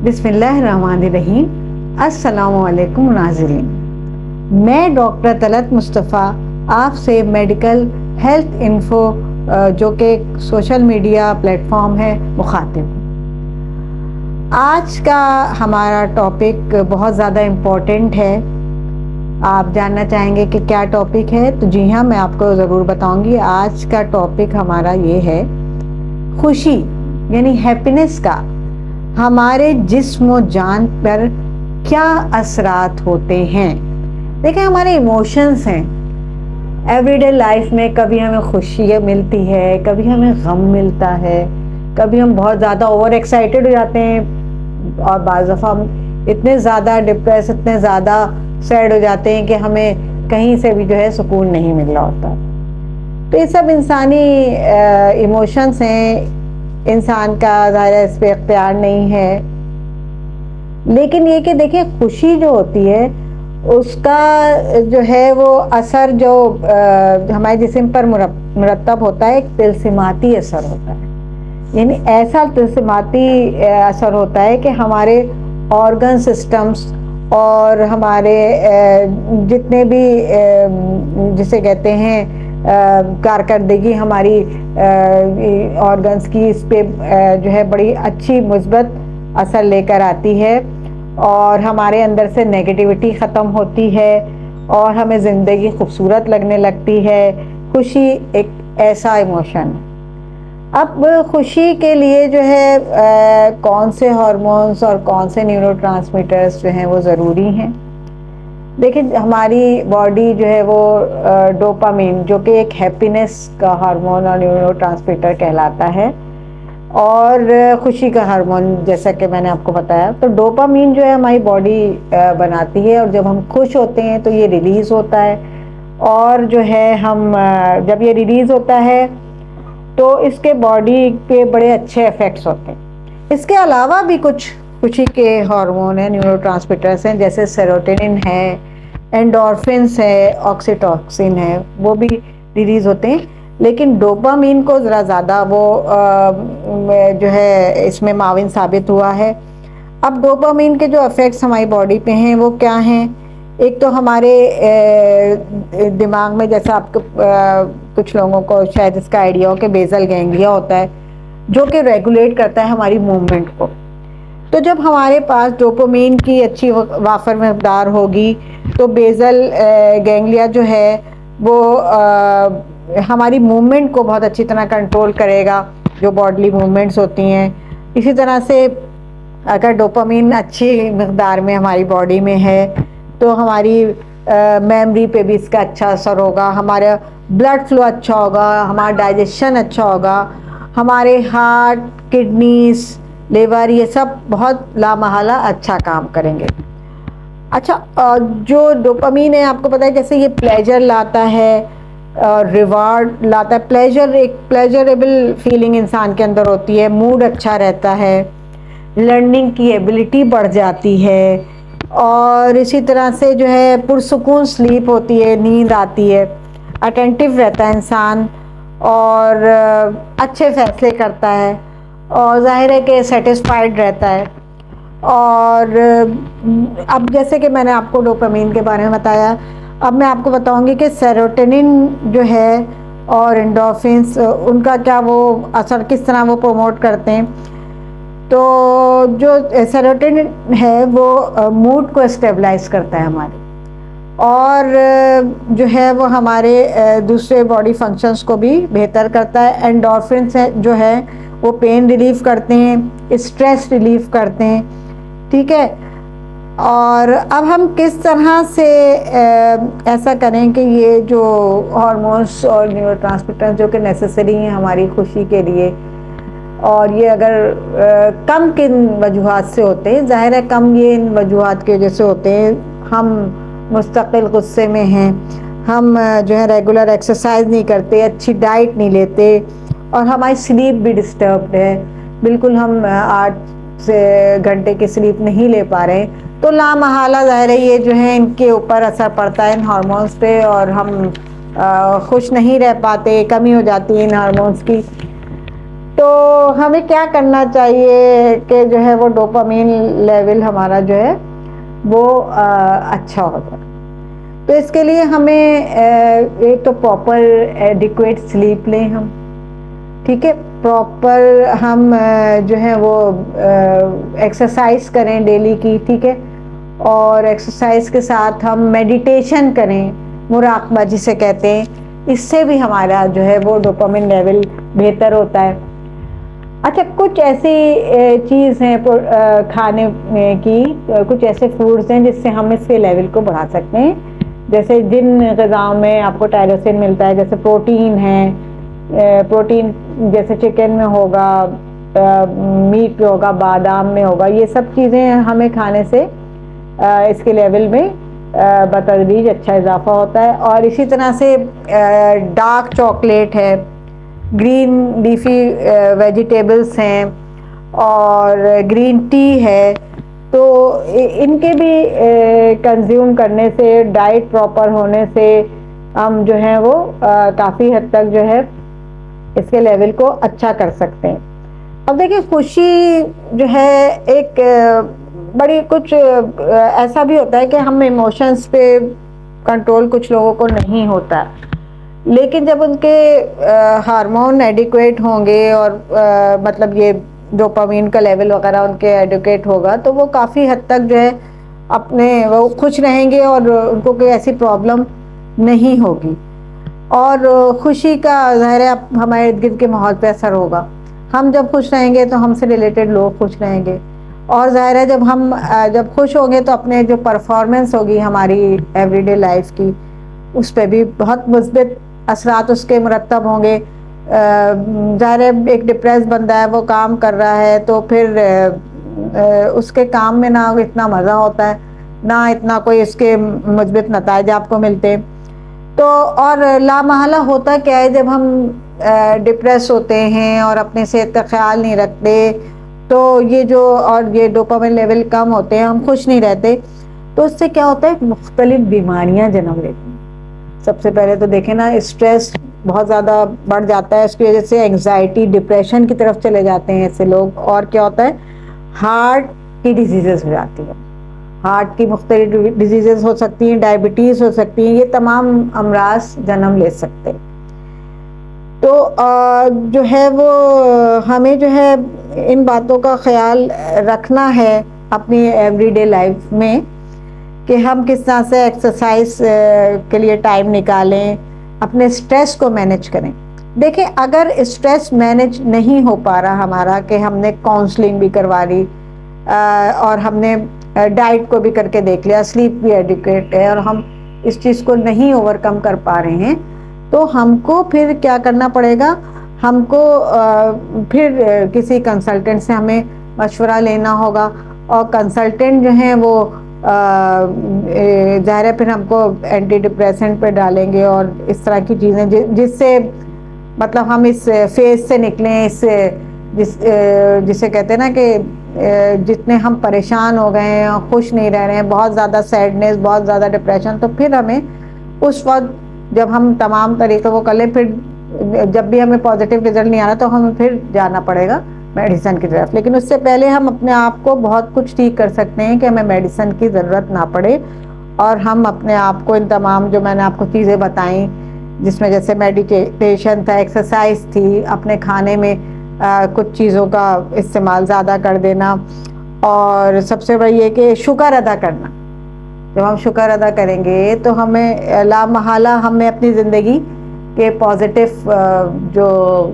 بسم اللہ الرحمن الرحیم۔ السلام علیکم ناظرین، میں ڈاکٹر طلعت مصطفیٰ آپ سے میڈیکل ہیلتھ انفو جو کہ سوشل میڈیا پلیٹ فارم ہے مخاطب ہوں۔ آج کا ہمارا ٹاپک بہت زیادہ امپورٹنٹ ہے۔ آپ جاننا چاہیں گے کہ کیا ٹاپک ہے؟ تو جی ہاں، میں آپ کو ضرور بتاؤں گی۔ آج کا ٹاپک ہمارا یہ ہے خوشی یعنی ہیپینس کا ہمارے جسم و جان پر کیا اثرات ہوتے ہیں۔ دیکھیں، ہمارے ایموشنز ہیں ایوری ڈے لائف میں، کبھی ہمیں خوشی ملتی ہے، کبھی ہمیں غم ملتا ہے، کبھی ہم بہت زیادہ اوور ایکسائٹیڈ ہو جاتے ہیں اور بعض دفعہ ہم اتنے زیادہ ڈپریس، اتنے زیادہ سیڈ ہو جاتے ہیں کہ ہمیں کہیں سے بھی جو ہے سکون نہیں مل رہا ہوتا۔ تو یہ سب انسانی ایموشنز ہیں، انسان کا ظاہر ہے اس پہ اختیار نہیں ہے۔ لیکن یہ کہ دیکھیں، خوشی جو ہوتی ہے اس کا جو ہے وہ اثر جو ہمارے جسم پر مرتب ہوتا ہے، ایک طلسماتی اثر ہوتا ہے۔ یعنی ایسا طلسماتی اثر ہوتا ہے کہ ہمارے آرگن سسٹمز اور ہمارے جتنے بھی جسے کہتے ہیں کارکردگی ہماری آرگنز کی، اس پہ جو ہے بڑی اچھی مثبت اثر لے کر آتی ہے اور ہمارے اندر سے نیگیٹیوٹی ختم ہوتی ہے اور ہمیں زندگی خوبصورت لگنے لگتی ہے۔ خوشی ایک ایسا ایموشن ہے۔ اب خوشی کے لیے جو ہے کون سے ہارمونز اور کون سے نیورو ٹرانسمیٹرز جو ہیں وہ ضروری ہیں۔ دیکھیں، ہماری باڈی جو ہے وہ ڈوپامین جو کہ ایک ہیپینس کا ہارمون اور نیورو ٹرانسمیٹر کہلاتا ہے، اور خوشی کا ہارمون جیسا کہ میں نے آپ کو بتایا۔ تو ڈوپامین جو ہے ہماری باڈی بناتی ہے، اور جب ہم خوش ہوتے ہیں تو یہ ریلیز ہوتا ہے، اور جو ہے ہم جب یہ ریلیز ہوتا ہے تو اس کے باڈی پہ بڑے اچھے ایفیکٹس ہوتے ہیں۔ اس کے علاوہ بھی کچھ خوشی کے ہارمون ہیں، نیورو ٹرانسمیٹرز ہیں، جیسے سیروٹونن ہے، اینڈورفنس ہے، آکسیٹوسن ہے، وہ بھی ریلیز ہوتے ہیں۔ لیکن ڈوپامین کو ذرا زیادہ وہ جو ہے اس میں معاون ثابت ہوا ہے۔ اب ڈوپامین کے جو افیکٹس ہماری باڈی پہ ہیں وہ کیا ہیں؟ ایک تو ہمارے دماغ میں، جیسا آپ کو کچھ لوگوں کو شاید اس کا آئیڈیا ہو کہ بیزل گینگلیا ہوتا ہے جو کہ ریگولیٹ کرتا ہے ہماری موومنٹ کو۔ تو جب ہمارے پاس ڈوپامین کی اچھی وافر مقدار ہوگی تو بیزل گینگلیا جو ہے وہ ہماری موومنٹ کو بہت اچھی طرح کنٹرول کرے گا، جو باڈلی موومنٹس ہوتی ہیں۔ اسی طرح سے اگر ڈوپامین اچھی مقدار میں ہماری باڈی میں ہے تو ہماری میموری پہ بھی اس کا اچھا اثر ہوگا، ہمارا بلڈ فلو اچھا ہوگا، ہمارا ڈائجیشن اچھا ہوگا، ہمارے ہارٹ، کڈنیز، لیور، یہ سب بہت لامحالہ اچھا کام کریں گے۔ اچھا، جو ڈوپامین ہے آپ کو پتہ ہے جیسے یہ پلیجر لاتا ہے، ریوارڈ لاتا ہے۔ پلیجر ایک پلیجریبل فیلنگ انسان کے اندر ہوتی ہے، موڈ اچھا رہتا ہے، لرننگ کی ایبلٹی بڑھ جاتی ہے، اور اسی طرح سے جو ہے پرسکون سلیپ ہوتی ہے، نیند آتی ہے، اٹینٹیو رہتا ہے انسان، اور اچھے فیصلے کرتا ہے، اور ظاہر ہے کہ سیٹسفائیڈ رہتا ہے۔ اور اب جیسے کہ میں نے آپ کو ڈوپامین کے بارے میں بتایا، اب میں آپ کو بتاؤں گی کہ سیروٹونن جو ہے اور انڈورفنس، ان کا کیا وہ اثر کس طرح وہ پروموٹ کرتے ہیں۔ تو جو سیروٹونن ہے وہ موڈ کو اسٹیبلائز کرتا ہے ہمارے، اور جو ہے وہ ہمارے دوسرے باڈی فنکشنز کو بھی بہتر کرتا ہے۔ اینڈورفنس جو ہے وہ پین ریلیف کرتے ہیں، اسٹریس ریلیف کرتے ہیں، ٹھیک ہے۔ اور اب ہم کس طرح سے ایسا کریں کہ یہ جو ہارمونس اور نیورو ٹرانسمیٹر جو کہ نیسیسری ہیں ہماری خوشی کے لیے، اور یہ اگر کم کن وجوہات سے ہوتے ہیں، ظاہر ہے کم یہ ان وجوہات کی وجہ سے ہوتے ہیں، ہم مستقل غصے میں ہیں، ہم جو ہے ریگولر ایکسرسائز نہیں کرتے، اچھی ڈائٹ نہیں لیتے، اور ہماری سلیپ بھی ڈسٹربڈ ہے، بالکل ہم 8 سے گھنٹے کی سلیپ نہیں لے پا رہے، تو لامحالہ ظاہر ہے یہ جو ہے ان کے اوپر اثر پڑتا ہے ان ہارمونس پہ، اور ہم خوش نہیں رہ پاتے، کمی ہو جاتی ہے ان ہارمونس کی۔ تو ہمیں کیا کرنا چاہیے کہ جو ہے وہ ڈوپامین لیول ہمارا جو ہے وہ اچھا ہو جائے. تو اس کے لیے ہمیں ایک تو پراپر ایڈیکویٹ سلیپ لیں ہم, ٹھیک ہے, پراپر ہم جو ہے وہ ایکسرسائز کریں ڈیلی کی, ٹھیک ہے, اور ایکسرسائز کے ساتھ ہم میڈیٹیشن کریں, مراقبہ جسے کہتے ہیں, اس سے بھی ہمارا جو ہے وہ ڈوپامین لیول بہتر ہوتا ہے. اچھا, کچھ ایسی چیز ہیں کھانے کی, کچھ ایسے فوڈز ہیں جس سے ہم اس کے لیول کو بڑھا سکتے ہیں, جیسے جن غذاؤں میں آپ کو ٹائروسین ملتا ہے, جیسے پروٹین ہے, پروٹین جیسے چکن میں ہوگا, میٹ میں ہوگا, بادام میں ہوگا, یہ سب چیزیں ہمیں کھانے سے اس کے لیول میں بتدریج اچھا اضافہ ہوتا ہے. اور اسی طرح سے ڈارک چاکلیٹ ہے, گرین لیفی ویجیٹیبلس ہیں, اور گرین ٹی ہے, تو ان کے بھی کنزیوم کرنے سے, ڈائٹ پراپر ہونے سے ہم جو ہے وہ کافی حد تک جو ہے اس کے لیول کو اچھا کر سکتے ہیں. اب دیکھیں, خوشی جو ہے ایک بڑی کچھ ایسا بھی ہوتا ہے کہ ہم ایموشنز پہ کنٹرول کچھ لوگوں کو نہیں ہوتا, لیکن جب ان کے ہارمون ایڈیکویٹ ہوں گے اور مطلب یہ ڈوپامین کا لیول وغیرہ ان کے ایڈیکویٹ ہوگا, تو وہ کافی حد تک جو ہے اپنے وہ خوش رہیں گے اور ان کو کوئی ایسی پرابلم نہیں ہوگی. اور خوشی کا ظاہر ہے ہمارے ارد گرد کے ماحول پہ اثر ہوگا. ہم جب خوش رہیں گے تو ہم سے ریلیٹڈ لوگ خوش رہیں گے, اور ظاہر ہے جب خوش ہوں گے تو اپنے جو پرفارمنس ہوگی ہماری ایوری ڈے لائف کی, اس پہ بھی بہت مثبت اثرات اس کے مرتب ہوں گے. ظاہر ہے ایک ڈپریس بندہ ہے, وہ کام کر رہا ہے, تو پھر اس کے کام میں نہ اتنا مزہ ہوتا ہے, نہ اتنا کوئی اس کے مثبت نتائج آپ کو ملتے. تو اور لامحالہ ہوتا کیا ہے, جب ہم ڈپریس ہوتے ہیں اور اپنے صحت کا خیال نہیں رکھتے, تو یہ جو اور یہ ڈوپامین لیول کم ہوتے ہیں, ہم خوش نہیں رہتے, تو اس سے کیا ہوتا ہے, مختلف بیماریاں جنم لیتی ہیں. سب سے پہلے تو دیکھیں نا, اسٹریس بہت زیادہ بڑھ جاتا ہے, اس کی وجہ سے اینگزائٹی, ڈپریشن کی طرف چلے جاتے ہیں ایسے لوگ. اور کیا ہوتا ہے, ہارٹ کی ڈیزیزز ہو جاتی ہیں, ہارٹ کی مختلف ڈیزیزز ہو سکتی ہیں, ڈائبٹیز ہو سکتی ہیں, یہ تمام امراض جنم لے سکتے ہیں. تو جو ہے وہ ہمیں جو ہے ان باتوں کا خیال رکھنا ہے اپنی ایوری ڈے لائف میں, کہ ہم کس طرح سے ایکسرسائز کے لیے ٹائم نکالیں, اپنے اسٹریس کو مینیج کریں. دیکھیں, اگر اسٹریس مینیج نہیں ہو پا رہا ہمارا, کہ ہم نے کاؤنسلنگ بھی کروا لی اور ہم نے ڈائٹ کو بھی کر کے دیکھ لیا, سلیپ بھی ایڈیکویٹ ہے, اور ہم اس چیز کو نہیں اوور کم کر پا رہے ہیں, تو ہم کو پھر کیا کرنا پڑے گا, ہم کو پھر کسی کنسلٹنٹ سے ہمیں مشورہ لینا ہوگا. اور کنسلٹنٹ جو ہیں وہ ظاہر ہے پھر ہم کو اینٹی ڈپریسنٹ پہ ڈالیں گے, اور اس طرح کی چیزیں جس سے مطلب ہم اس فیز سے نکلیں, جسے کہتے ہیں نا کہ جتنے ہم پریشان ہو گئے ہیں, خوش نہیں رہ رہے ہیں, بہت زیادہ سیڈنس, بہت زیادہ ڈپریشن, تو پھر ہمیں اس وقت جب ہم تمام طریقوں کو کر لیں, پھر جب بھی ہمیں پازیٹیو رزلٹ نہیں آ رہا, تو ہمیں پھر جانا پڑے گا میڈیسن کی طرف. لیکن اس سے پہلے ہم اپنے آپ کو بہت کچھ ٹھیک کر سکتے ہیں کہ ہمیں میڈیسن کی ضرورت نہ پڑے, اور ہم اپنے آپ کو ان تمام جو میں نے آپ کو چیزیں بتائیں, جس میں جیسے میڈیٹیشن تھا, ایکسرسائز تھی, اپنے کھانے میں کچھ چیزوں کا استعمال زیادہ کر دینا, اور سب سے بڑی یہ کہ شکر ادا کرنا. جب ہم شکر ادا کریں گے تو ہمیں لامحالہ ہمیں اپنی زندگی کے پازیٹیو جو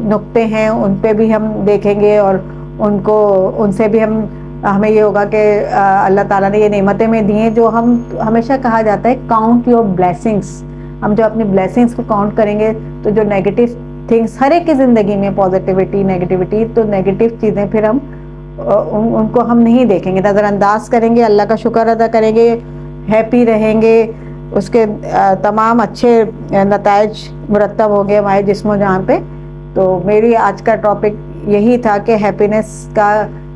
نقطے ہیں ان پہ بھی ہم دیکھیں گے, اور ان سے بھی ہمیں یہ ہوگا کہ اللہ تعالیٰ نے یہ نعمتیں میں دی ہیں, جو ہم ہمیشہ کہا جاتا ہے کاؤنٹ یور بلیسنگس. ہم جو اپنی بلیسنگس کو کاؤنٹ کریں گے, تو جو نیگیٹو تھنگس ہر ایک کی زندگی میں, پازیٹیوٹی, نیگیٹیوٹی, تو نیگیٹو چیزیں پھر ہم ان کو ہم نہیں دیکھیں گے, نظر انداز کریں گے, اللہ کا شکر ادا کریں گے, ہیپی رہیں گے, اس کے تمام اچھے نتائج مرتب ہو گئے ہمارے جسم و جان پہ. تو میری آج کا ٹاپک یہی تھا کہ ہیپینس کا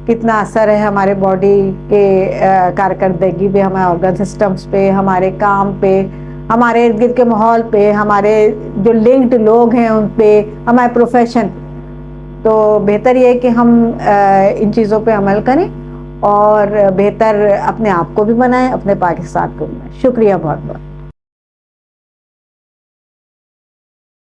کتنا اثر ہے ہمارے باڈی کے کارکردگی پہ, ہمارے آرگن سسٹمز پہ, ہمارے کام پہ, ہمارے ارد گرد کے ماحول پہ, ہمارے جو لنکڈ لوگ ہیں ان پہ, ہمارے پروفیشن. تو بہتر یہ ہے کہ ہم ان چیزوں پہ عمل کریں اور بہتر اپنے آپ کو بھی بنائیں، اپنے پاکستان کو بھی بنائیں۔ شکریہ بہت بہت۔